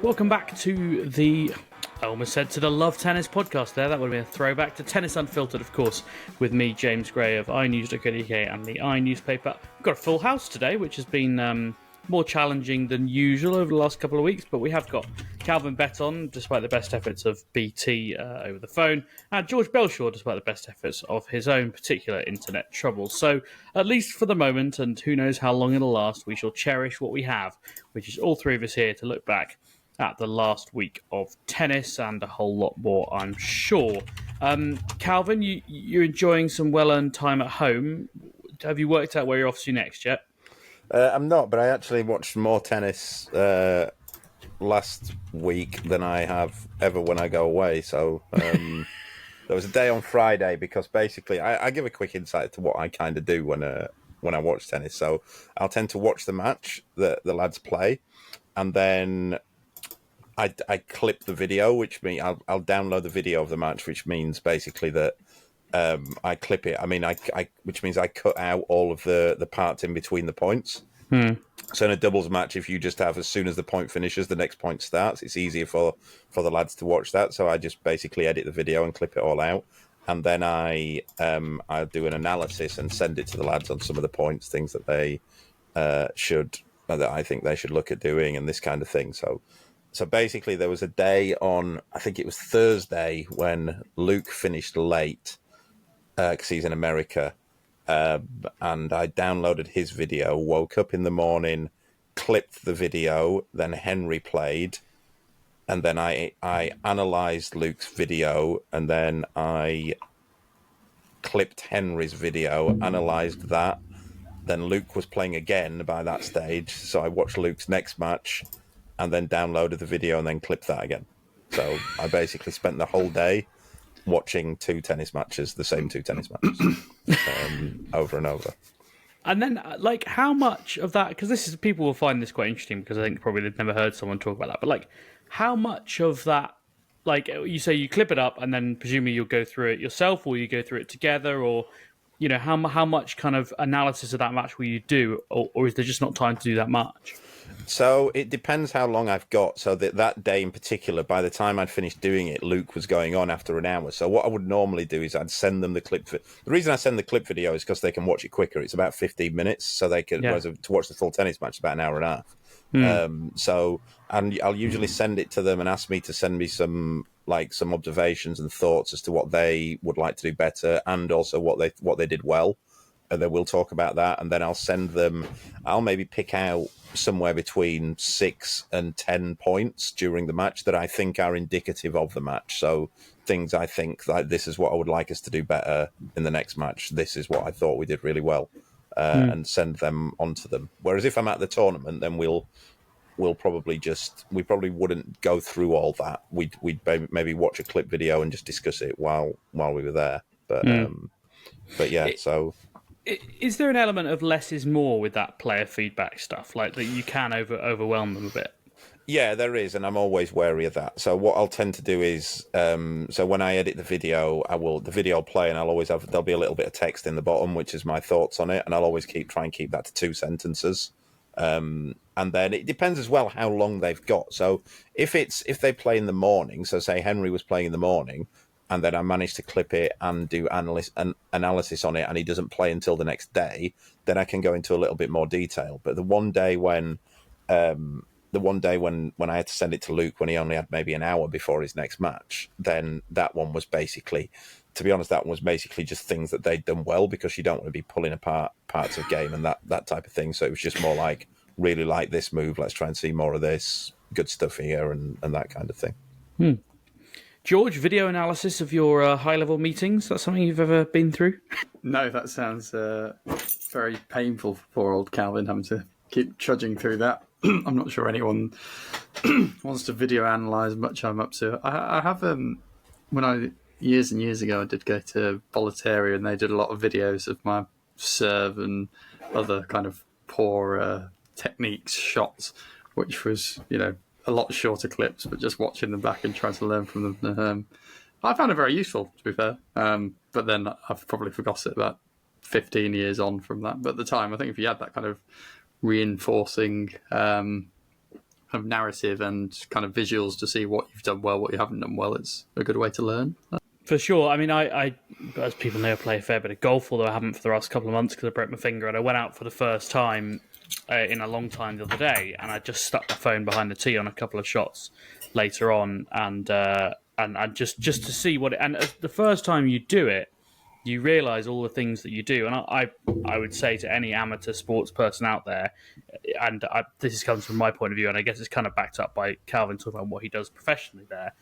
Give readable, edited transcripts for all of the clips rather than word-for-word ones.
Welcome back to the, I almost said to the Love Tennis podcast there. That would be a throwback to Tennis Unfiltered, of course, with me, James Gray of iNews.co.uk and the iNewspaper. We've got a full house today, which has been more challenging than usual over the last couple of weeks, but we have got Calvin Betton, despite the best efforts of BT over the phone, and George Bellshaw, despite the best efforts of his own particular internet troubles. So, at least for the moment, and who knows how long it'll last, we shall cherish what we have, which is all three of us here to look back at the last week of tennis and a whole lot more, I'm sure. Calvin, you're enjoying some well-earned time at home. Have you worked out where you're off to next yet? I'm not, but I actually watched more tennis last week than I have ever when I go away. So there was a day on Friday because basically I give a quick insight to what I kind of do when I watch tennis. So I'll tend to watch the match that the lads play, and then I clip the video, which means I'll download the video of the match, which means basically that I clip it. I mean, which means I cut out all of the parts in between the points. So in a doubles match, if you just have as soon as the point finishes, the next point starts, it's easier for the lads to watch that. So I just basically edit the video and clip it all out, and then I do an analysis and send it to the lads on some of the points, things that they that I think they should look at doing, and this kind of thing. So basically, there was a day on, I think it was Thursday, when Luke finished late because he's in America, and I downloaded his video, woke up in the morning, clipped the video, then Henry played, and then I analysed Luke's video, and then I clipped Henry's video, analysed that. Then Luke was playing again by that stage, so I watched Luke's next match, and then downloaded the video and then clipped that again. So I basically spent the whole day watching the same two tennis matches, over and over. And then, how much of that, because people will find this quite interesting, because I think probably they've never heard someone talk about that, but how much of that, you say you clip it up and then presumably you'll go through it yourself, or you go through it together, or, how much kind of analysis of that match will you do, or is there just not time to do that much? So it depends how long I've got. So that day in particular, by the time I'd finished doing it, Luke was going on after an hour. So what I would normally do is I'd send them the clip. The reason I send the clip video is because they can watch it quicker. It's about 15 minutes, so they can. Yeah. Whereas to watch the full tennis match, about an hour and a half. And I'll usually send it to them and ask me to send me some observations and thoughts as to what they would like to do better, and also what they did well. And then we'll talk about that, and then I'll send them. I'll maybe pick out somewhere between 6 and 10 points during the match that I think are indicative of the match. So things I think like this is what I would like us to do better in the next match. This is what I thought we did really well, and send them on to them. Whereas if I'm at the tournament, then we'll probably we probably wouldn't go through all that. We'd maybe watch a clip video and just discuss it while we were there. But yeah, so. Is there an element of less is more with that player feedback stuff, that you can overwhelm them a bit? Yeah, there is, and I'm always wary of that. So what I'll tend to do is, so when I edit the video, the video will play, and there'll be a little bit of text in the bottom, which is my thoughts on it, and I'll always try and keep that to 2 sentences. And then it depends as well how long they've got. So if they play in the morning, so say Henry was playing in the morning, and then I manage to clip it and do analysis on it, and he doesn't play until the next day, then I can go into a little bit more detail. But the one day when I had to send it to Luke when he only had maybe an hour before his next match, then that one was basically, to be honest, just things that they'd done well, because you don't want to be pulling apart parts of game and that type of thing. So it was just more like, really like this move, let's try and see more of this, good stuff here, and that kind of thing. George, video analysis of your high-level meetings, that's something you've ever been through? No, that sounds very painful for poor old Calvin, having to keep trudging through that. I'm not sure anyone wants to video analyse much I'm up to. I have, years and years ago, I did go to Boletaria, and they did a lot of videos of my serve and other kind of poor techniques, shots, which was, a lot shorter clips, but just watching them back and trying to learn from them. I found it very useful, to be fair. But then I've probably forgot it about 15 years on from that. But at the time, I think if you had that kind of reinforcing kind of narrative and kind of visuals to see what you've done well, what you haven't done well, it's a good way to learn. For sure. I mean, I as people know, I play a fair bit of golf, although I haven't for the last couple of months because I broke my finger, and I went out for the first time in a long time the other day, and I just stuck my phone behind the tee on a couple of shots later on, and just to see what and the first time you do it, you realise all the things that you do. And I would say to any amateur sports person out there, and this comes from my point of view, and I guess it's kind of backed up by Calvin talking about what he does professionally there,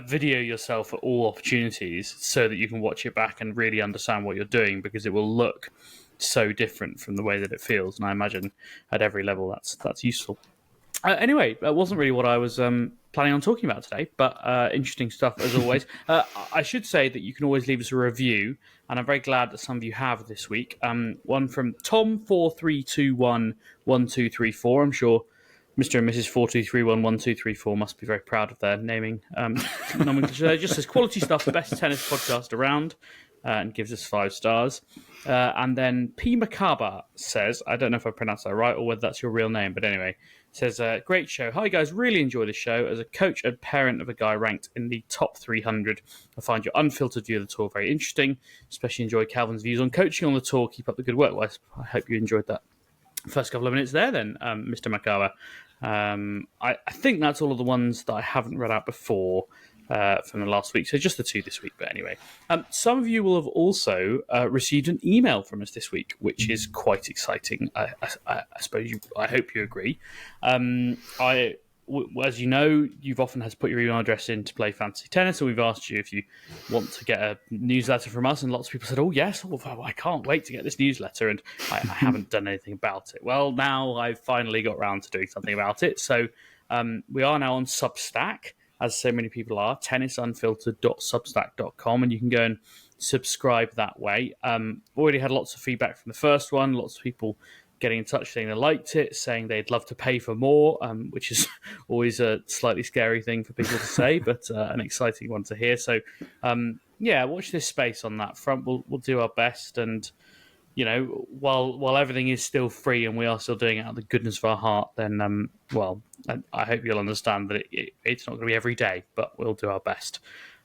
video yourself at all opportunities so that you can watch it back and really understand what you're doing, because it will look so different from the way that it feels. And I imagine at every level that's useful. Anyway, that wasn't really what I was planning on talking about today, but interesting stuff as always. I should say that you can always leave us a review, and I'm very glad that some of you have this week. One from Tom43211234. I'm sure Mr. and Mrs. 42311234 must be very proud of their naming nomenclature. It just says, quality stuff, best tennis podcast around, and gives us 5 stars. And then P. Macaba says, I don't know if I pronounced that right or whether that's your real name, but anyway, says, great show. Hi guys, really enjoy the show. As a coach and parent of a guy ranked in the top 300, I find your unfiltered view of the tour very interesting. Especially enjoy Calvin's views on coaching on the tour. Keep up the good work. Well, I hope you enjoyed that first couple of minutes there then, Mr. Macaba. I think that's all of the ones that I haven't read out before from the last week. So just the 2 this week. But anyway, some of you will have also received an email from us this week, which is quite exciting. I suppose I hope you agree. As you know, you've often had to put your email address in to play fantasy tennis, and we've asked you if you want to get a newsletter from us, and lots of people said, oh yes, I can't wait to get this newsletter, and I haven't done anything about it. Well, now I've finally got round to doing something about it. So we are now on Substack, as so many people are, tennisunfiltered.substack.com, and you can go and subscribe that way. Already had lots of feedback from the first one, lots of people getting in touch saying they liked it, saying they'd love to pay for more, which is always a slightly scary thing for people to say, but an exciting one to hear. So, watch this space on that front. We'll do our best, and while everything is still free and we are still doing it out of the goodness of our heart, then I hope you'll understand that it's not going to be every day, but we'll do our best.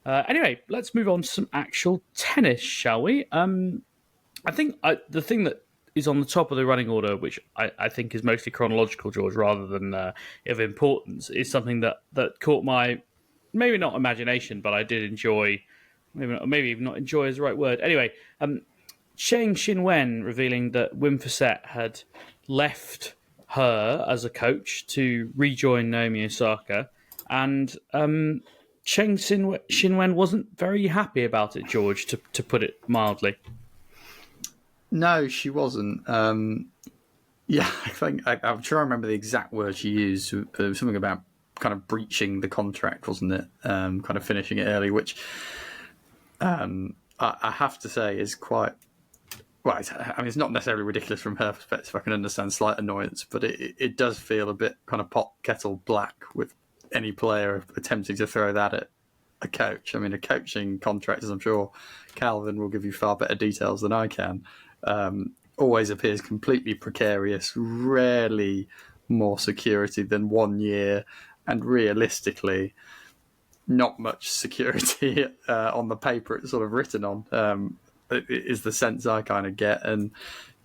Anyway, let's move on to some actual tennis, shall we? I think the thing that is on the top of the running order, which I think is mostly chronological, George, rather than of importance, is something that caught my, maybe not imagination, but I did enjoy, maybe even not enjoy is the right word. Anyway, Zheng Qinwen revealing that Wim Fissette had left her as a coach to rejoin Naomi Osaka, and Zheng Qinwen wasn't very happy about it, George, to put it mildly. No, she wasn't. I think I'm sure I remember the exact word she used. Something about kind of breaching the contract, wasn't it? Kind of finishing it early, which I have to say is quite. Well, it's not necessarily ridiculous from her perspective. I can understand slight annoyance, but it does feel a bit kind of pot kettle black with any player attempting to throw that at a coach. I mean, a coaching contract, as I'm sure Calvin will give you far better details than I can, always appears completely precarious, rarely more security than 1 year, and realistically, not much security on the paper it's sort of written on. Is the sense I kind of get. And,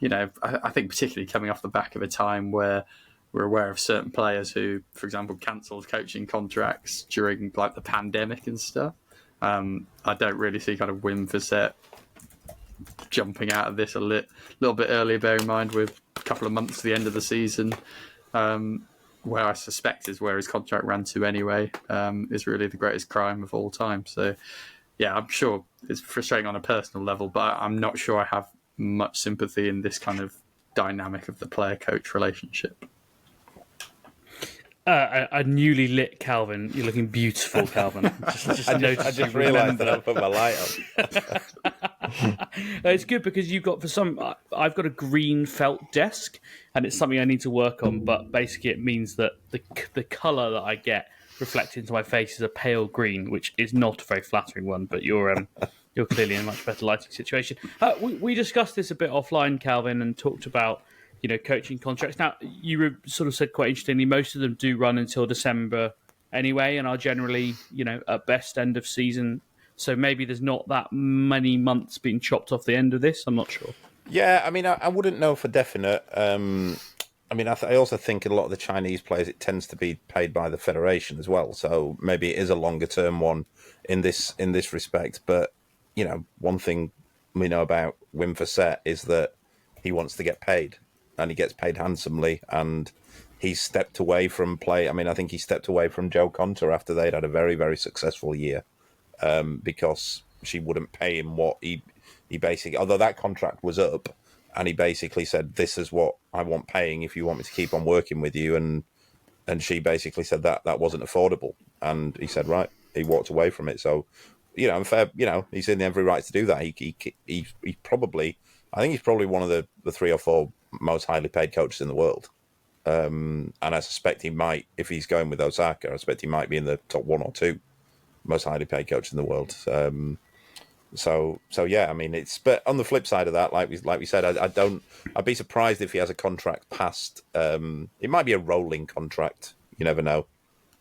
I think particularly coming off the back of a time where we're aware of certain players who, for example, cancelled coaching contracts during like the pandemic and stuff. I don't really see kind of Wim Fissette jumping out of this a little bit earlier, bear in mind with a couple of months to the end of the season, where I suspect is where his contract ran to anyway, is really the greatest crime of all time. So, yeah, I'm sure it's frustrating on a personal level, but I'm not sure I have much sympathy in this kind of dynamic of the player-coach relationship. A newly lit Calvin. You're looking beautiful, Calvin. I just realised that I put my light on. It's good because I've got a green felt desk, and it's something I need to work on. But basically, it means that the colour that I get reflected into my face is a pale green, which is not a very flattering one. But you're clearly in a much better lighting situation. We discussed this a bit offline, Calvin, and talked about coaching contracts. Now, you sort of said quite interestingly, most of them do run until December anyway, and are generally, at best end of season. So maybe there's not that many months being chopped off the end of this. I'm not sure. Yeah, I mean, I wouldn't know for definite. I also think a lot of the Chinese players, it tends to be paid by the federation as well. So maybe it is a longer term one in this respect. But one thing we know about Wim Fissette is that he wants to get paid, and he gets paid handsomely. And he's stepped away from play. I mean, I think he stepped away from Joe Conter after they'd had a very, very successful year, because she wouldn't pay him what he basically, although that contract was up, and he basically said, "This is what I want paying if you want me to keep on working with you," and she basically said that wasn't affordable, and he said, right, he walked away from it. So, fair, he's in every right to do that. He probably, I think he's probably one of the 3 or 4 most highly paid coaches in the world, and I suspect he might, if he's going with Osaka, I suspect he might be in the top 1 or 2 most highly paid coaches in the world. So yeah, I mean, but on the flip side of that, like we said, I'd be surprised if he has a contract past. It might be a rolling contract, you never know,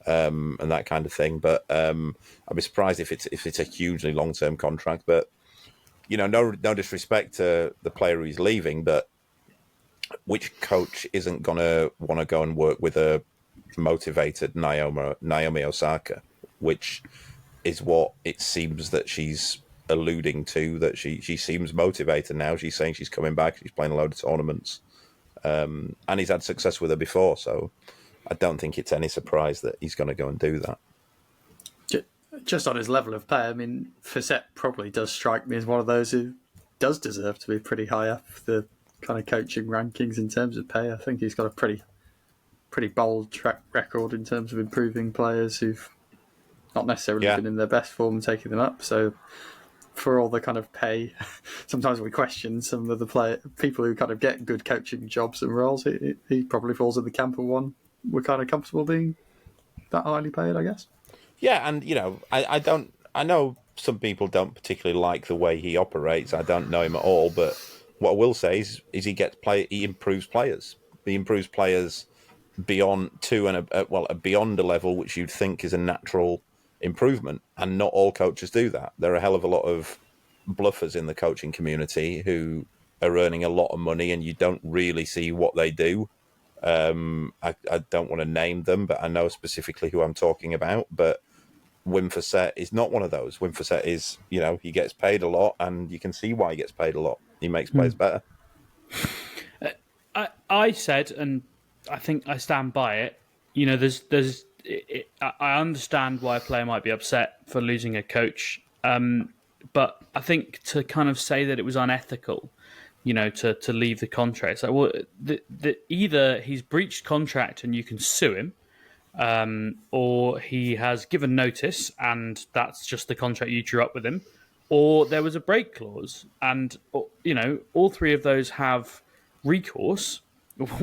and that kind of thing. But I'd be surprised if it's a hugely long term contract. But no disrespect to the player who's leaving, but which coach isn't gonna want to go and work with a motivated Naomi Osaka, which is what it seems that she's alluding to, that she seems motivated now. She's saying she's coming back. She's playing a load of tournaments, and he's had success with her before. So I don't think it's any surprise that he's going to go and do that. Just on his level of play, I mean, Fissette probably does strike me as one of those who does deserve to be pretty high up the kind of coaching rankings in terms of pay. I think he's got a pretty bold track record in terms of improving players who've not necessarily been in their best form and taking them up. So for all the kind of pay, sometimes we question some of the people who kind of get good coaching jobs and roles. He probably falls in the camp of one we're kind of comfortable being that highly paid, I guess. Yeah, and I know some people don't particularly like the way he operates. I don't know him at all, but what I will say is he improves players. He improves players beyond beyond a level which you'd think is a natural improvement, and not all coaches do that. There are a hell of a lot of bluffers in the coaching community who are earning a lot of money, and you don't really see what they do. I don't want to name them, but I know specifically who I'm talking about. But Wim Fissette is not one of those. Wim Fissette is, he gets paid a lot, and you can see why he gets paid a lot. He makes players better. I said, and I think I stand by it. I understand why a player might be upset for losing a coach, but I think to kind of say that it was unethical, to leave the contract. So, either he's breached contract and you can sue him, or he has given notice and that's just the contract you drew up with him, or there was a break clause, and all 3 of those have recourse.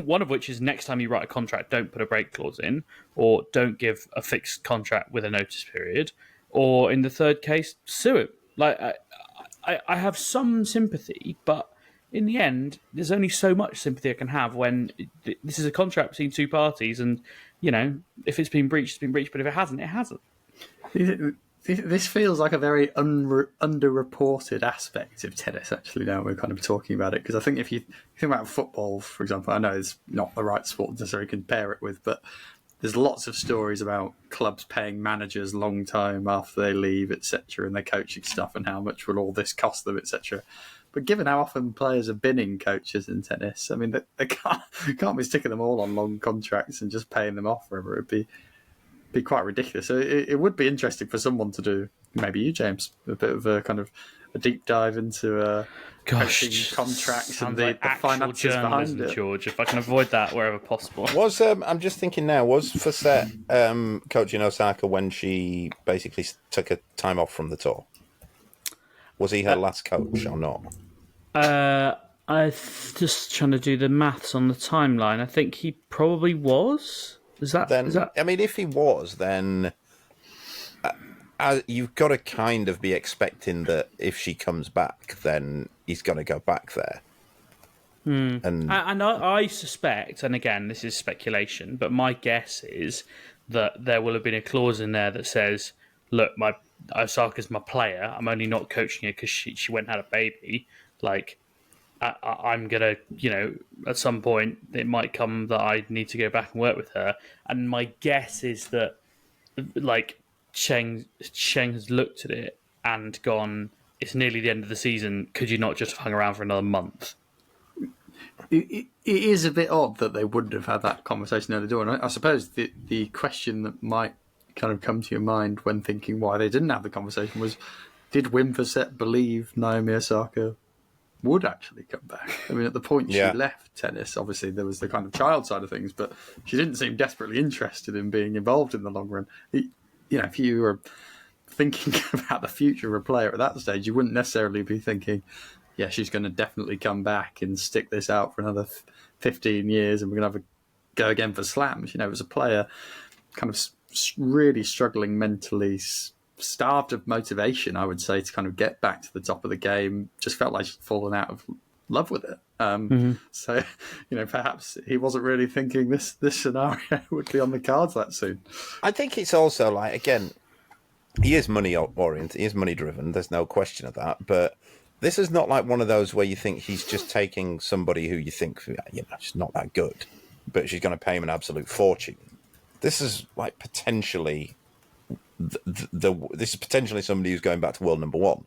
One of which is next time you write a contract, don't put a break clause in, or don't give a fixed contract with a notice period, or in the third case, sue him. Like, I have some sympathy, but in the end, there's only so much sympathy I can have when this is a contract between 2 parties, and if it's been breached, it's been breached. But if it hasn't, it hasn't. This feels like a very underreported aspect of tennis, actually, now we're kind of talking about it. Because I think if you think about football, for example, I know it's not the right sport to necessarily compare it with, but there's lots of stories about clubs paying managers long time after they leave, etc., and their coaching stuff, and how much will all this cost them, etc. But given how often players are binning coaches in tennis, I mean, they can't be sticking them all on long contracts and just paying them off forever. It'd be quite ridiculous. So it would be interesting for someone to do, maybe you, James, a bit of a kind of a deep dive into coaching contracts and the finances behind it. George, if I can avoid that wherever possible. I'm just thinking now, was Fissette coaching Osaka when she basically took a time off from the tour? Was he her last coach or not? I'm just trying to do the maths on the timeline. I think he probably was. Is that? I mean, if he was, then you've got to kind of be expecting that if she comes back, then he's going to go back there. And I suspect, and again, this is speculation, but my guess is that there will have been a clause in there that says, look, my Osaka's my player. I'm only not coaching her because she went and had a baby. Like, I'm going to, at some point, it might come that I need to go back and work with her. And my guess is that, like, Zheng has looked at it and gone, it's nearly the end of the season. Could you not just have hung around for another month? It is a bit odd that they wouldn't have had that conversation at the door. And I suppose the question that might kind of come to your mind when thinking why they didn't have the conversation was, did Wim Fissette believe Naomi Osaka would actually come back? I mean, at the point she left tennis, obviously there was the kind of child side of things, but she didn't seem desperately interested in being involved in the long run. If you were thinking about the future of a player at that stage, you wouldn't necessarily be thinking, yeah, she's going to definitely come back and stick this out for another 15 years and we're going to have a go again for slams. As a player, kind of really struggling mentally, starved of motivation, I would say, to kind of get back to the top of the game. Just felt like she'd fallen out of love with it. So, perhaps he wasn't really thinking this scenario would be on the cards that soon. I think it's also like, again, he is money oriented, he is money driven. There's no question of that. But this is not like one of those where you think he's just taking somebody who you think, she's not that good, but she's going to pay him an absolute fortune. This is like potentially this is potentially somebody who's going back to world number one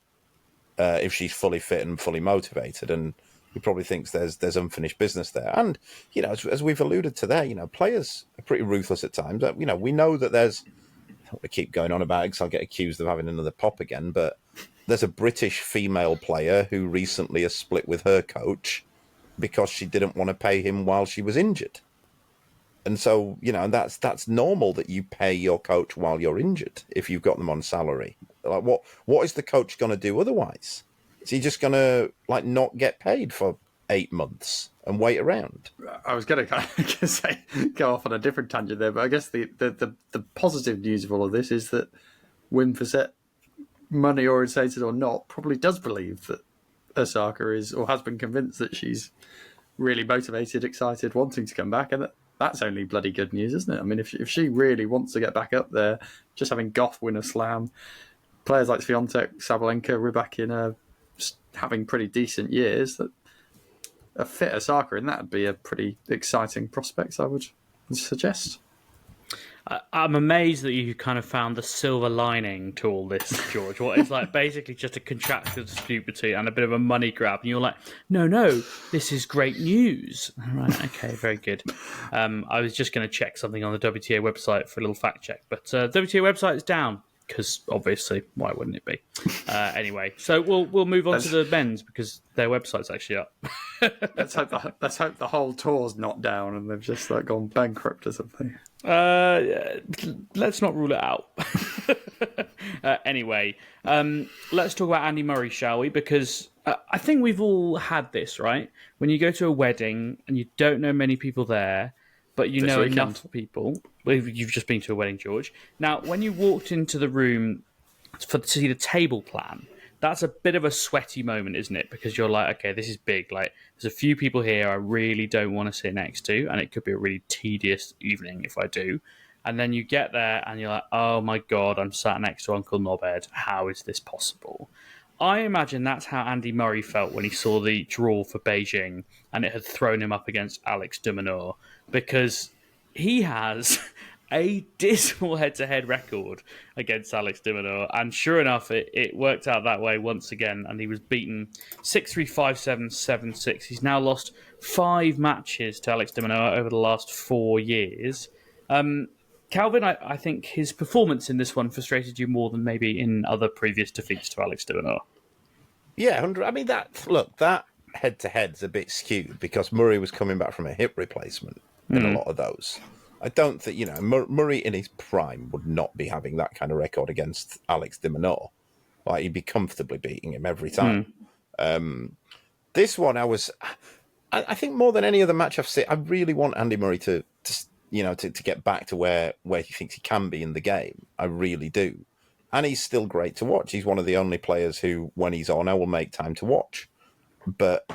if she's fully fit and fully motivated, and he probably thinks there's unfinished business there. And as we've alluded to there, players are pretty ruthless at times. We know that there's, I don't want to keep going on about it because I'll get accused of having another pop again, but there's a British female player who recently has split with her coach because she didn't want to pay him while she was injured. And so, that's normal that you pay your coach while you're injured if you've got them on salary. Like, what is the coach going to do otherwise? Is he just going to not get paid for 8 months and wait around? I was going to kind of say, go off on a different tangent there, but I guess the positive news of all of this is that Wim Fissette, money orientated or not, probably does believe that Osaka is, or has been convinced that she's really motivated, excited, wanting to come back, and that's only bloody good news, isn't it? I mean, if she really wants to get back up there, just having Goff win a slam, players like Swiatek, Sabalenka, Rybakina having pretty decent years, that a fit Osaka, and that would be a pretty exciting prospect, I would suggest. I'm amazed that you kind of found the silver lining to all this, George. What is basically just a contractual dispute between and a bit of a money grab, and you're like, no, this is great news. All right, okay, very good. I was just going to check something on the WTA website for a little fact check, but WTA website is down because obviously, why wouldn't it be? Anyway, so we'll move on to the men's because their website's actually up. Let's hope the whole tour's not down and they've just gone bankrupt or something. Let's not rule it out. Anyway, let's talk about Andy Murray, shall we? Because I think we've all had this, right? When you go to a wedding and you don't know many people there, but you know enough people. You've just been to a wedding, George. Now, when you walked into the room to see the table plan, that's a bit of a sweaty moment, isn't it? Because you're like, okay, this is big. Like, there's a few people here I really don't want to sit next to, and it could be a really tedious evening if I do. And then you get there, and you're like, oh my God, I'm sat next to Uncle Knobhead. How is this possible? I imagine that's how Andy Murray felt when he saw the draw for Beijing, and it had thrown him up against Alex de Minaur, because he has a dismal head-to-head record against Alex de Minaur, and sure enough, it worked out that way once again, and he was beaten 6-3, 5-7, 7-6. He's now lost 5 matches to Alex de Minaur over the last 4 years. Calvin, I think his performance in this one frustrated you more than maybe in other previous defeats to Alex de Minaur. Yeah, 100. I mean, that head-to-head's a bit skewed because Murray was coming back from a hip replacement in a lot of those. I don't think, Murray in his prime would not be having that kind of record against Alex de Minaur. Like, he'd be comfortably beating him every time. This one, I think more than any other match I've seen, I really want Andy Murray to get back to where he thinks he can be in the game. I really do. And he's still great to watch. He's one of the only players who, when he's on, I will make time to watch. But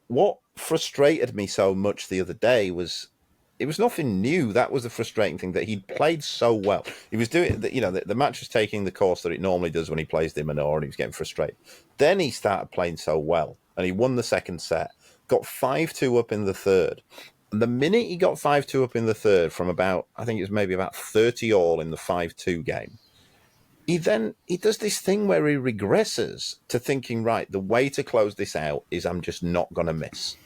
what frustrated me so much the other day was it was nothing new. That was the frustrating thing, that he'd played so well. He was doing, the match was taking the course that it normally does when he plays de Minaur, and he was getting frustrated. Then he started playing so well, and he won the second set, got 5-2 up in the third. And the minute he got 5-2 up in the third from about, I think it was maybe about 30 all in the 5-2 game, he does this thing where he regresses to thinking, right, the way to close this out is I'm just not going to miss.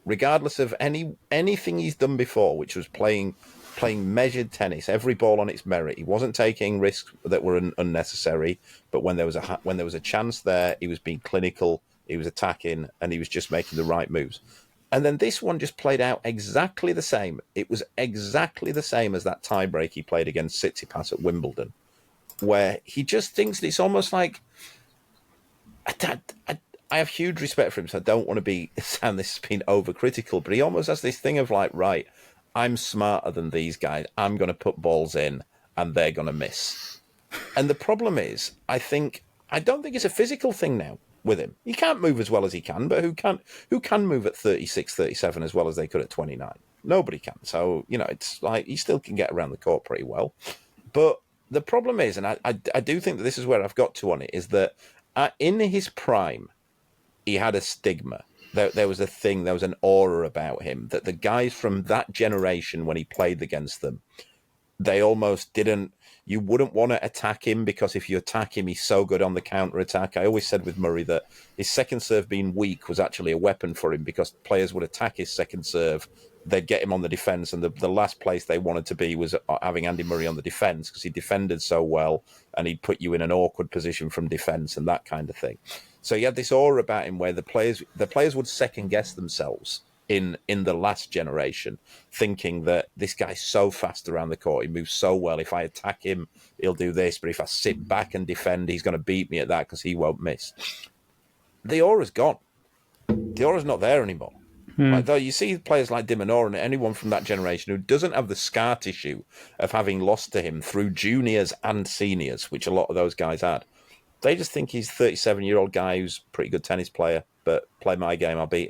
Regardless of anything he's done before, which was playing measured tennis, every ball on its merit. He wasn't taking risks that were unnecessary, but when there was a chance there, he was being clinical, he was attacking, and he was just making the right moves. And then this one just played out exactly the same. It was exactly the same as that tiebreak he played against Tsitsipas at Wimbledon, where he just thinks that it's almost like I have huge respect for him, so I don't want to sound this has been overcritical, but he almost has this thing of like, right, I'm smarter than these guys. I'm going to put balls in and they're going to miss. And the problem is, I don't think it's a physical thing now with him. He can't move as well as he can, but who can move at 36, 37 as well as they could at 29? Nobody can. So, it's like he still can get around the court pretty well. But the problem is, and I do think that this is where I've got to on it, is that in his prime, he had a stigma. There was a thing, there was an aura about him that the guys from that generation, when he played against them, they almost didn't, you wouldn't want to attack him because if you attack him, he's so good on the counter-attack. I always said with Murray that his second serve being weak was actually a weapon for him because players would attack his second serve, they'd get him on the defence, and the last place they wanted to be was having Andy Murray on the defence because he defended so well and he'd put you in an awkward position from defence and that kind of thing. So he had this aura about him where the players would second guess themselves in the last generation, thinking that this guy's so fast around the court, he moves so well. If I attack him, he'll do this, but if I sit back and defend, he's going to beat me at that because he won't miss. The aura's gone. The aura's not there anymore. Like, though you see players like de Minaur and anyone from that generation who doesn't have the scar tissue of having lost to him through juniors and seniors, which a lot of those guys had. They just think he's a 37-year-old guy who's a pretty good tennis player, but play my game, I'll beat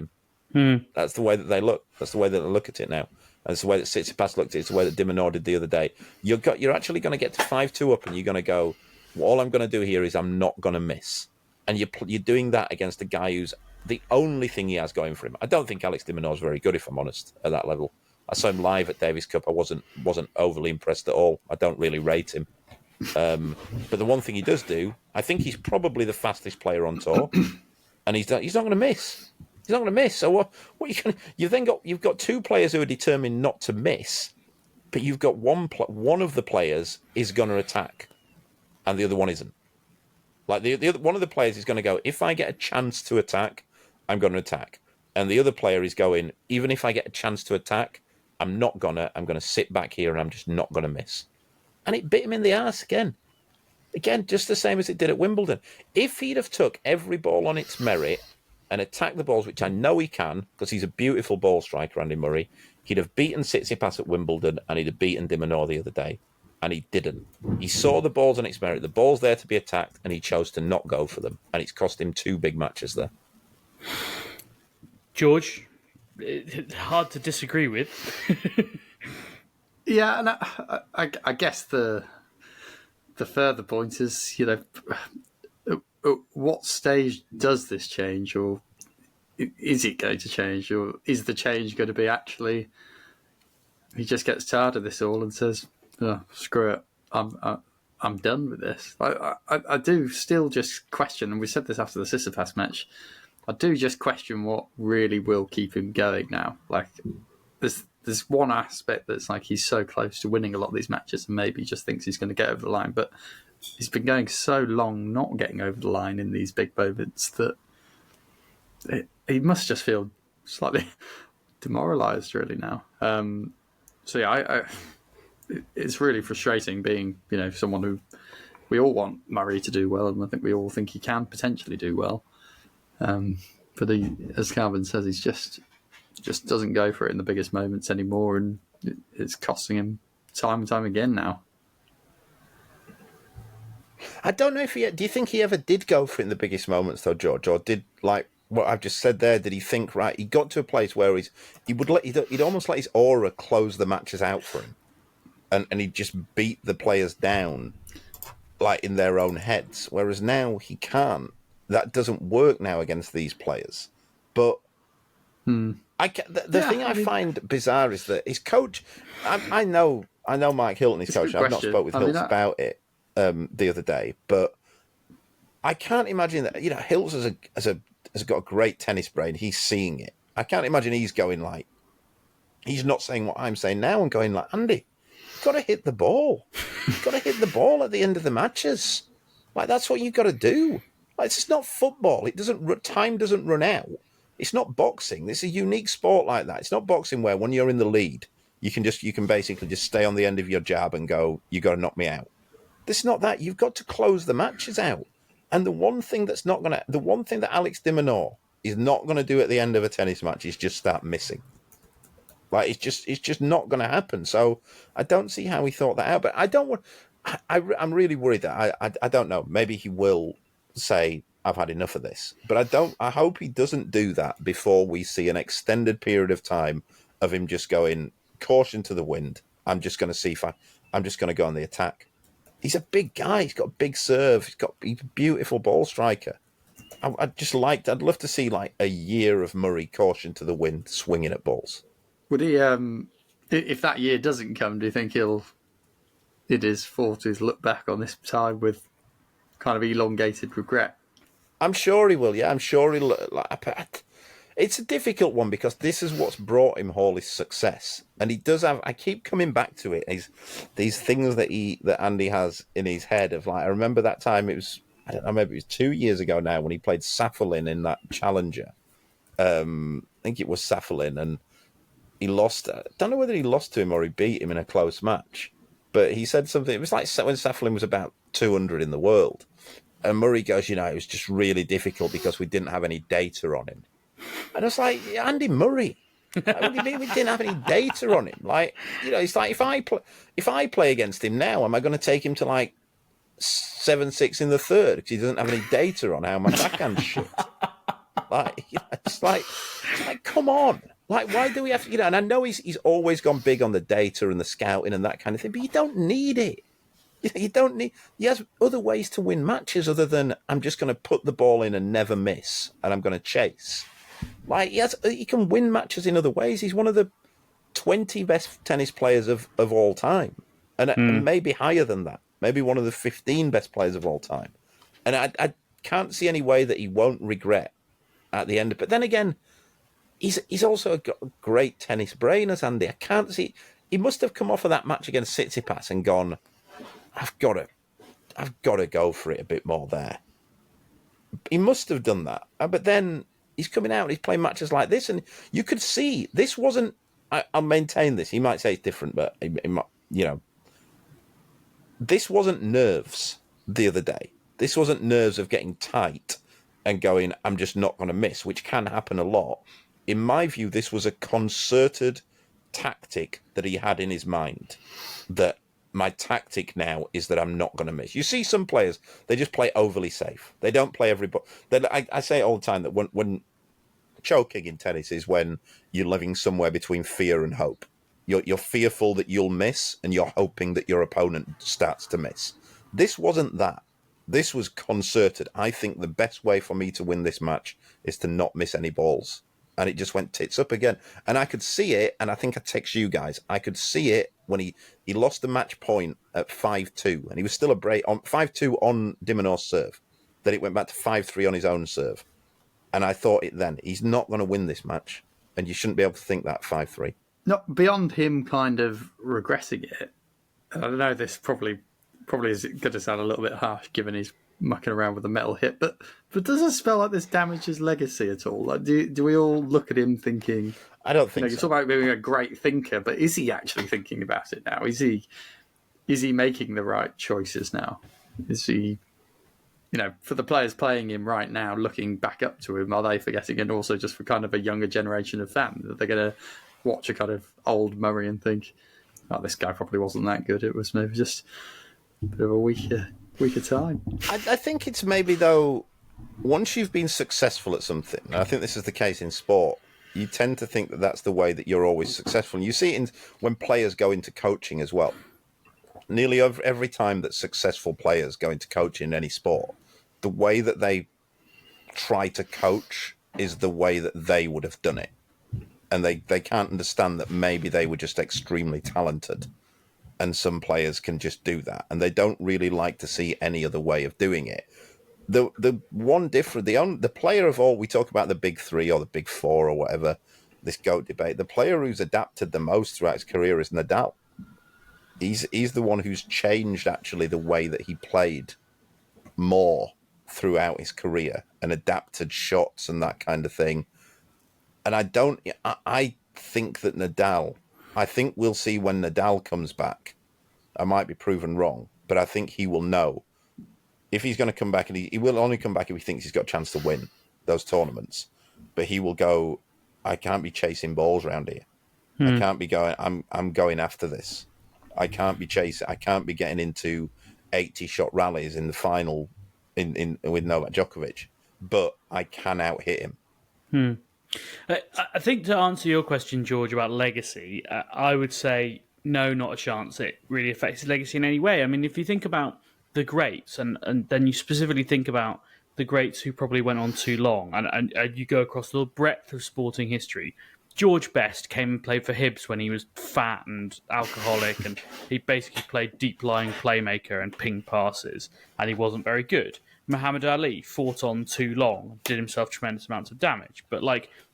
him. That's the way that they look. That's the way that they look at it now. And it's the way that Tsitsipas looked at it. It's the way that de Minaur did the other day. You're actually going to get to 5-2 up and you're going to go, well, all I'm going to do here is I'm not going to miss. And you're doing that against a guy who's the only thing he has going for him. I don't think Alex de Minaur is very good, if I'm honest, at that level. I saw him live at Davis Cup. I wasn't overly impressed at all. I don't really rate him. But the one thing he does do, I think he's probably the fastest player on tour, and he's not going to miss. He's not going to miss. So what you've got two players who are determined not to miss, but you've got one of the players is going to attack, and the other one isn't. Like the other, one of the players is going to go, if I get a chance to attack, I'm going to attack, and the other player is going, even if I get a chance to attack, I'm going to sit back here and I'm just not going to miss. And it bit him in the arse again. Again, just the same as it did at Wimbledon. If he'd have took every ball on its merit and attacked the balls, which I know he can, because he's a beautiful ball striker, Andy Murray, he'd have beaten Tsitsipas at Wimbledon and he'd have beaten de Minaur the other day. And he didn't. He saw the balls on its merit. The ball's there to be attacked, and he chose to not go for them. And it's cost him 2 big matches there. George, hard to disagree with. Yeah, and I guess the further point is, at what stage does this change, or is it going to change, or is the change going to be actually he just gets tired of this all and says, oh, screw it, I'm done with this. I do still just question, and we said this after the Tsitsipas match, I do just question what really will keep him going now. Like, there's one aspect that's like he's so close to winning a lot of these matches and maybe he just thinks he's going to get over the line, but he's been going so long not getting over the line in these big moments that he must just feel slightly demoralised really now. So yeah, it's really frustrating being, someone who we all want Murray to do well, and I think we all think he can potentially do well. But as Calvin says, he's just doesn't go for it in the biggest moments anymore, and it's costing him time and time again now. I don't know if do you think he ever did go for it in the biggest moments though, George, or did, like, what I've just said there. Did he think right? He got to a place where he'd almost let his aura close the matches out for him, and he'd just beat the players down, like in their own heads. Whereas now he can't. That doesn't work now against these players. But the thing I find bizarre is that his coach. I know Mike Hilton, his coach. I've not spoke with Hilton about it the other day, but I can't imagine that. Hilton has got a great tennis brain. He's seeing it. I can't imagine he's going like, he's not saying what I'm saying now and going like, Andy, you've got to hit the ball. You've got to hit the ball at the end of the matches. Like, that's what you've got to do. Like, it's not football. Time doesn't run out. It's not boxing. It's a unique sport like that. It's not boxing where when you're in the lead, you can basically just stay on the end of your jab and go, you got to knock me out. This is not that. You've got to close the matches out. And the one thing that Alex de Minaur is not going to do at the end of a tennis match is just start missing. Like, it's just not going to happen. So I don't see how he thought that out. But I'm really worried that I don't know. Maybe he will say, I've had enough of this. But I hope he doesn't do that before we see an extended period of time of him just going, caution to the wind. I'm just going to go on the attack. He's a big guy. He's got a big serve. He's a beautiful ball striker. I'd love to see like a year of Murray caution to the wind, swinging at balls. Would he, if that year doesn't come, do you think in his 40s, look back on this time with kind of elongated regret? I'm sure he will. Yeah, I'm sure he'll. It's a difficult one because this is what's brought him all his success, and he does have. I keep coming back to it. These things that Andy has in his head of like. I remember that time. I don't know. Maybe it was 2 years ago now when he played Saffolin in that Challenger. I think it was Saffolin, and he lost. I don't know whether he lost to him or he beat him in a close match, but he said something. It was like when Saffolin was about 200 in the world, and Murray goes, it was just really difficult because we didn't have any data on him. And I was like, Andy Murray, like, what do you mean we didn't have any data on him? Like, it's like if I play against him now, am I going to take him to like 7-6 in the third because he doesn't have any data on how my backhand's shit? Like, it's like, come on. Like, why do we have to, and I know he's always gone big on the data and the scouting and that kind of thing, but you don't need it. You don't need. He has other ways to win matches other than I'm just going to put the ball in and never miss, and I'm going to chase. Like he can win matches in other ways. He's one of the 20 best tennis players of all time, and maybe higher than that. Maybe one of the 15 best players of all time. And I can't see any way that he won't regret at the end. But then again, he's also got a great tennis brain as Andy. I can't see. He must have come off of that match against Tsitsipas and gone, I've got to go for it a bit more there. He must have done that. But then he's coming out, he's playing matches like this, and you could see this wasn't. I'll maintain this. He might say it's different, but this wasn't nerves the other day. This wasn't nerves of getting tight and going, I'm just not going to miss, which can happen a lot. In my view, this was a concerted tactic that he had in his mind, that my tactic now is that I'm not going to miss. You see some players, they just play overly safe. They don't play every ball. I say all the time that when choking in tennis is when you're living somewhere between fear and hope. You're fearful that you'll miss and you're hoping that your opponent starts to miss. This wasn't that. This was concerted. I think the best way for me to win this match is to not miss any balls. And it just went tits up again. And I could see it, and I think I text you guys, I could see it when he lost the match point at 5-2, and he was still on 5-2 on de Minaur's serve. Then it went back to 5-3 on his own serve. And I thought it then, he's not going to win this match, and you shouldn't be able to think that 5-3. Not beyond him kind of regressing it. I don't know, this probably is going to sound a little bit harsh given he's mucking around with a metal hip, but does it spell like this damage his legacy at all? Like, do we all look at him thinking? I don't think so. You talk about being a great thinker, but is he actually thinking about it now? Is he making the right choices now? Is he, for the players playing him right now, looking back up to him, are they forgetting? And also just for kind of a younger generation of fans, that they're going to watch a kind of old Murray and think, oh, this guy probably wasn't that good. It was maybe just a bit of a weaker time. I think it's maybe, though, once you've been successful at something, and I think this is the case in sport, you tend to think that that's the way that you're always successful. And you see it when players go into coaching as well. Nearly every time that successful players go into coaching in any sport, the way that they try to coach is the way that they would have done it. And they can't understand that maybe they were just extremely talented and some players can just do that. And they don't really like to see any other way of doing it. The one different, the player of all, we talk about the big three or the big four or whatever, this GOAT debate, the player who's adapted the most throughout his career is Nadal. He's the one who's changed actually the way that he played more throughout his career and adapted shots and that kind of thing. And I think that Nadal, I think we'll see when Nadal comes back. I might be proven wrong, but I think he will know if he's going to come back, and he will only come back if he thinks he's got a chance to win those tournaments. But he will go, I can't be chasing balls around here. I can't be going, I'm going after this. I can't be chasing, I can't be getting into 80-shot rallies in the final with Novak Djokovic, but I can out-hit him. I think to answer your question, George, about legacy, I would say no, not a chance. It really affects his legacy in any way. I mean, if you think about the greats, and then you specifically think about the greats who probably went on too long, and you go across the breadth of sporting history. George Best came and played for Hibs when he was fat and alcoholic, and he basically played deep-lying playmaker and ping passes, and he wasn't very good. Muhammad Ali fought on too long, did himself tremendous amounts of damage. But,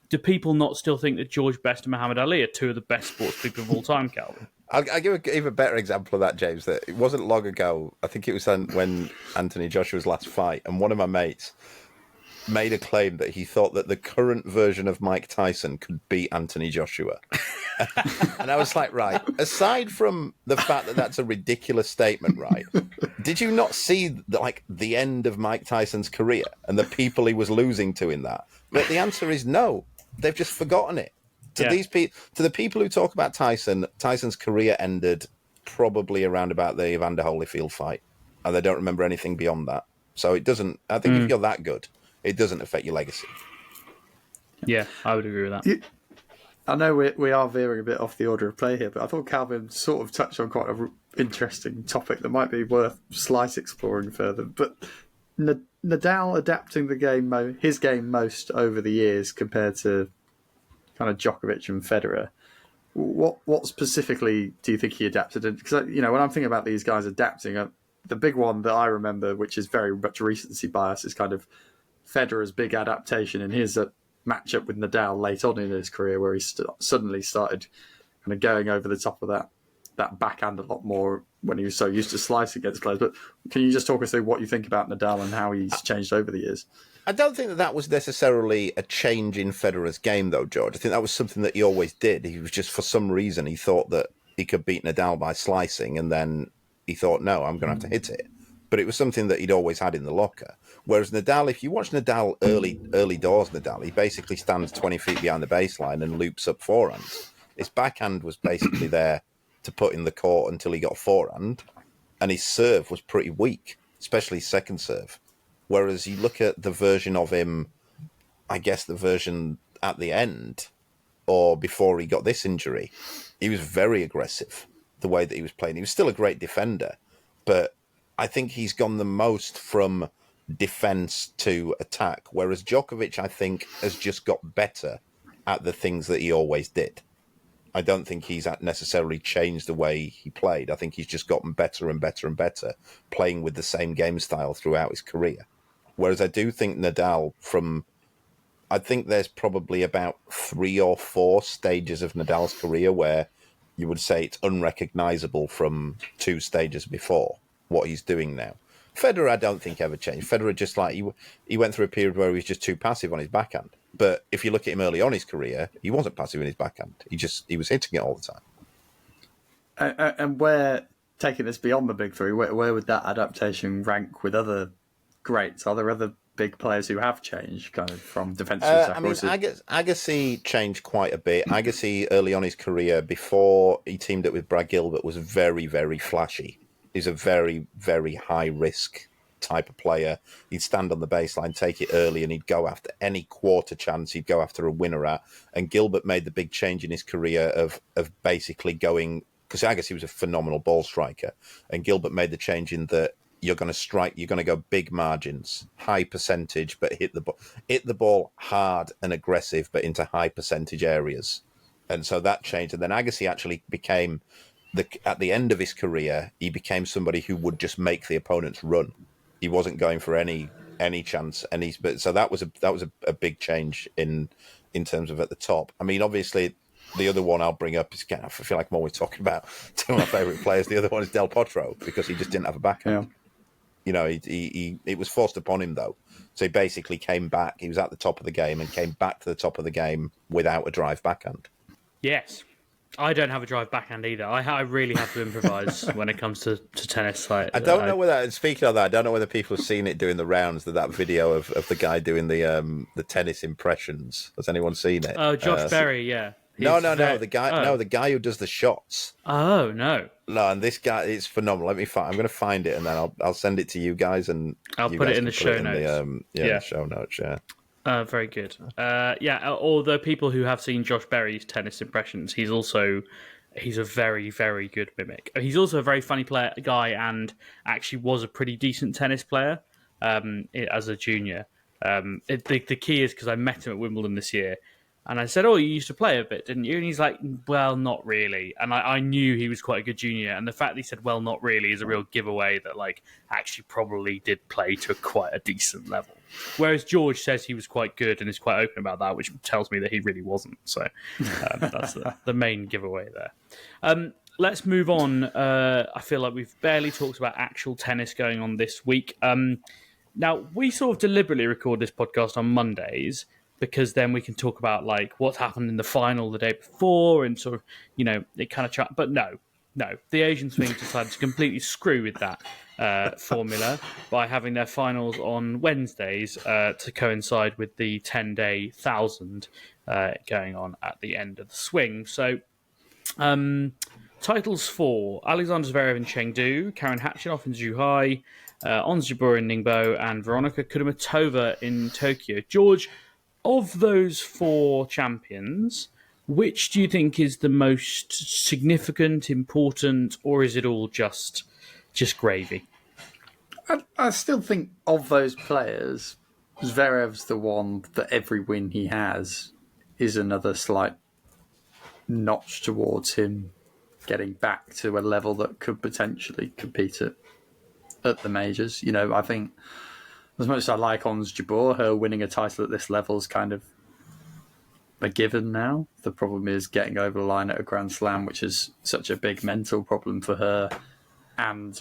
do people not still think that George Best and Muhammad Ali are two of the best sports people of all time, Calvin? I'll give an even better example of that, James. That it wasn't long ago. I think it was when Anthony Joshua's last fight, and one of my mates made a claim that he thought that the current version of Mike Tyson could beat Anthony Joshua. And I was like, right, aside from the fact that that's a ridiculous statement, right, did you not see the end of Mike Tyson's career and the people he was losing to in that? But the answer is no. They've just forgotten it. To the people who talk about Tyson's career ended probably around about the Evander Holyfield fight, and they don't remember anything beyond that. So it doesn't. I think if you're that good, it doesn't affect your legacy. Yeah, I would agree with that. I know we are veering a bit off the order of play here, but I thought Calvin sort of touched on quite an interesting topic that might be worth slight exploring further. But Nadal adapting his game most over the years compared to kind of Djokovic and Federer. What specifically do you think he adapted? Because when I'm thinking about these guys adapting, the big one that I remember, which is very much recency bias, is kind of Federer's big adaptation in his matchup with Nadal late on in his career, where he suddenly started kind of going over the top of that backhand a lot more when he was so used to slicing against players. But can you just talk us through what you think about Nadal and how he's changed over the years? I don't think that was necessarily a change in Federer's game, though, George. I think that was something that he always did. He was just, for some reason, he thought that he could beat Nadal by slicing, and then he thought, no, I'm going to have to hit it. But it was something that he'd always had in the locker. Whereas Nadal, if you watch Nadal early doors Nadal, he basically stands 20 feet behind the baseline and loops up forehands. His backhand was basically there to put in the court until he got a forehand, and his serve was pretty weak, especially his second serve. Whereas you look at the version of him, I guess the version at the end, or before he got this injury, he was very aggressive, the way that he was playing. He was still a great defender, but I think he's gone the most from defence to attack, whereas Djokovic, I think, has just got better at the things that he always did. I don't think he's necessarily changed the way he played. I think he's just gotten better and better and better, playing with the same game style throughout his career. Whereas I do think Nadal, I think there's probably about 3 or 4 stages of Nadal's career where you would say it's unrecognisable from 2 stages before what he's doing now. Federer, I don't think ever changed. Federer just he went through a period where he was just too passive on his backhand. But if you look at him early on in his career, he wasn't passive in his backhand. He was hitting it all the time. And where, taking this beyond the big three, where would that adaptation rank with other greats? Are there other big players who have changed kind of from defensive to aggressive? Agassi changed quite a bit. Agassi early on in his career, before he teamed up with Brad Gilbert, was very, very flashy. He's a very, very high risk type of player. He'd stand on the baseline, take it early, and he'd go after any quarter chance he'd go after a winner at. And Gilbert made the big change in his career of basically going, because Agassi was a phenomenal ball striker, and Gilbert made the change in that you're going to strike, you're going to go big margins, high percentage, but hit the ball hard and aggressive, but into high percentage areas. And so that changed. And then Agassi actually became, at the end of his career, he became somebody who would just make the opponents run. He wasn't going for any chance. But so that was a big change in terms of at the top. I mean, obviously, the other one I'll bring up is, I feel like I'm always talking about two of my favourite players. The other one is Del Potro, because he just didn't have a backhand. Yeah. You know, it was forced upon him, though. So he basically came back. He was at the top of the game and came back to the top of the game without a drive backhand. Yes. I don't have a drive backhand either. I really have to improvise when it comes to tennis. Like, I don't know whether, speaking of that, I don't know whether people have seen it doing the rounds, that video of the guy doing the tennis impressions. Has anyone seen it? Oh, Josh Berry, yeah. No, the guy who does the shots. Oh, no. No, and this guy, it's phenomenal. I'm going to find it, and then I'll send it to you guys, and I'll put it in the show notes. The show notes, yeah. Very good. Although people who have seen Josh Berry's tennis impressions, he's a very, very good mimic. He's also a very funny guy, and actually was a pretty decent tennis player as a junior. The key is because I met him at Wimbledon this year, and I said, "Oh, you used to play a bit, didn't you?" And he's like, "Well, not really." And I knew he was quite a good junior, and the fact that he said, "Well, not really," is a real giveaway that actually probably did play to quite a decent level. Whereas George says he was quite good and is quite open about that, which tells me that he really wasn't. So that's the main giveaway there. Let's move on. I feel like we've barely talked about actual tennis going on this week. Now, we sort of deliberately record this podcast on Mondays, because then we can talk about what happened in the final the day before, and sort of, it kind of but no, the Asian Swing decided to completely screw with that formula by having their finals on Wednesdays to coincide with the 10-day 1,000 going on at the end of the Swing. So titles for Alexander Zverev in Chengdu, Karen Khachanov in Zhuhai, Ons Jabeur in Ningbo, and Veronika Kudermetova in Tokyo. George, of those four champions, which do you think is the most significant, important, or is it all just gravy? I still think of those players, Zverev's the one that every win he has is another slight notch towards him getting back to a level that could potentially compete at the majors. I think as much as I like Ons Jabeur, her winning a title at this level is kind of a given now. The problem is getting over the line at a Grand Slam, which is such a big mental problem for her. And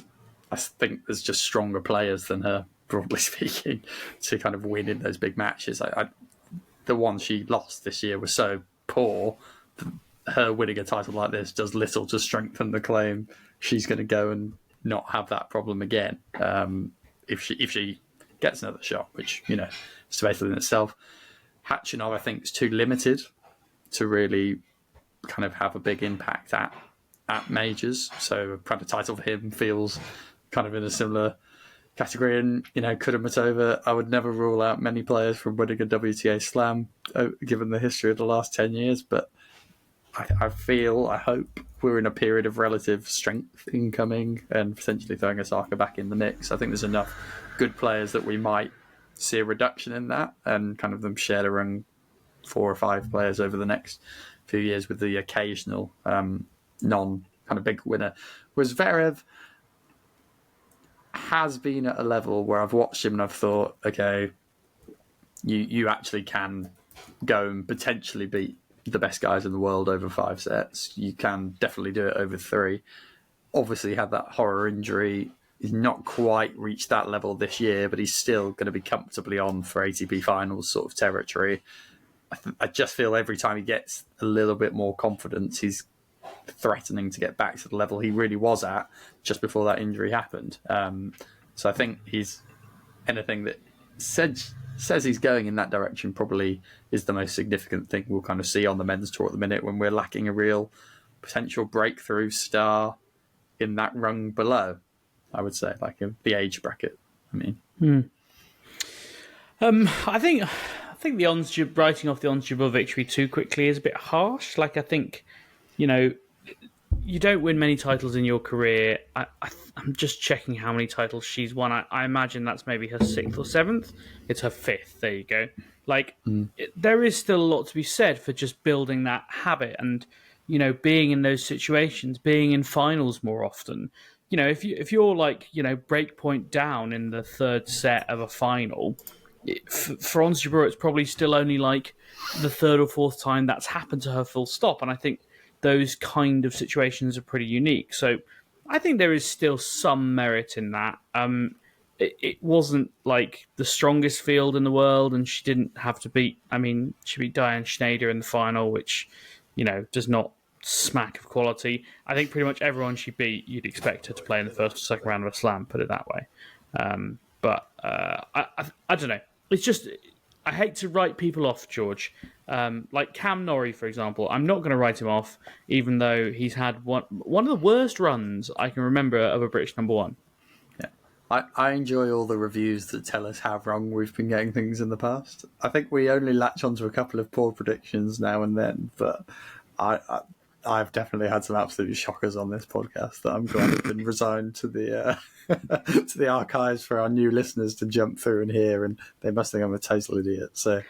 I think there's just stronger players than her, broadly speaking, to kind of win in those big matches. The one she lost this year was so poor that her winning a title like this does little to strengthen the claim she's going to go and not have that problem again if she gets another shot, which, is debatable in itself. Khachanov, I think, is too limited to really kind of have a big impact at majors. So a title for him feels kind of in a similar category. And, Kudermetova, I would never rule out many players from winning a WTA Slam, given the history of the last 10 years. But I hope we're in a period of relative strength incoming and potentially throwing Osaka back in the mix. I think there's enough good players that we might see a reduction in that and kind of them share around 4 or 5 players over the next few years with the occasional non kind of big winner. Whereas Zverev has been at a level where I've watched him and I've thought, okay, you actually can go and potentially beat the best guys in the world over 5 sets. You can definitely do it over 3. Obviously had that horror injury. He's not quite reached that level this year, but he's still going to be comfortably on for ATP finals sort of territory. I just feel every time he gets a little bit more confidence, he's threatening to get back to the level he really was at just before that injury happened. So I think he's anything that says he's going in that direction probably is the most significant thing we'll kind of see on the men's tour at the minute, when we're lacking a real potential breakthrough star in that rung below, I would say, like the age bracket. I mean, I think the writing off the Ons Jabeur victory too quickly is a bit harsh. Like, I think, you know, you don't win many titles in your career. I'm just checking how many titles she's won. I imagine that's maybe her 6th or 7th. It's her 5th. There you go. Like, there is still a lot to be said for just building that habit and, you know, being in those situations, being in finals more often. You know, if you're like, you know, break point down in the 3rd set of a final, for Ons Jabeur, it's probably still only like the 3rd or 4th time that's happened to her, full stop. And I think those kind of situations are pretty unique. So I think there is still some merit in that. It wasn't like the strongest field in the world, and she didn't have to beat. I mean, she beat Diane Schneider in the final, which, you know, does not smack of quality. I think pretty much everyone she beat, you'd expect her to play in the 1st or 2nd round of a slam. Put it that way. But I don't know. It's just, I hate to write people off, George. Like Cam Norrie, for example. I'm not going to write him off, even though he's had one of the worst runs I can remember of a British number one. I enjoy all the reviews that tell us how wrong we've been getting things in the past. I think we only latch onto a couple of poor predictions now and then, but I've definitely had some absolute shockers on this podcast that I'm glad have been resigned to the to the archives for our new listeners to jump through and hear, and they must think I'm a total idiot. So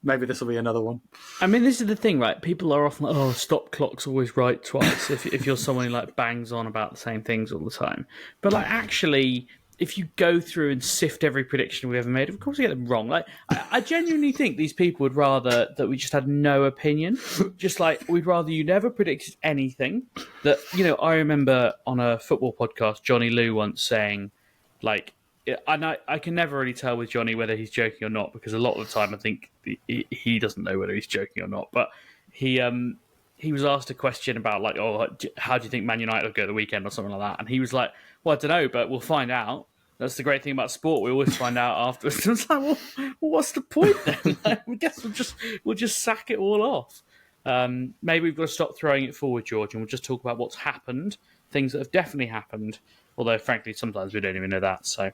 maybe this will be another one. I mean, this is the thing, right? People are often like, "Oh, stop clock's always right twice." if you're someone who like bangs on about the same things all the time, but like actually, if you go through and sift every prediction we ever made, of course we get them wrong. Like, I genuinely think these people would rather that we just had no opinion. Just like, we'd rather you never predicted anything. That, you know, I remember on a football podcast, Johnny Lou once saying, like, and I can never really tell with Johnny whether he's joking or not, because a lot of the time I think he doesn't know whether he's joking or not. But he was asked a question about, like, oh, how do you think Man United will go the weekend or something like that? And he was like, well, I don't know, but we'll find out. That's the great thing about sport. We always find out afterwards. It's like, well, what's the point then? Like, I guess we'll just sack it all off. Maybe we've got to stop throwing it forward, George, and we'll just talk about what's happened, things that have definitely happened. Although, frankly, sometimes we don't even know that. So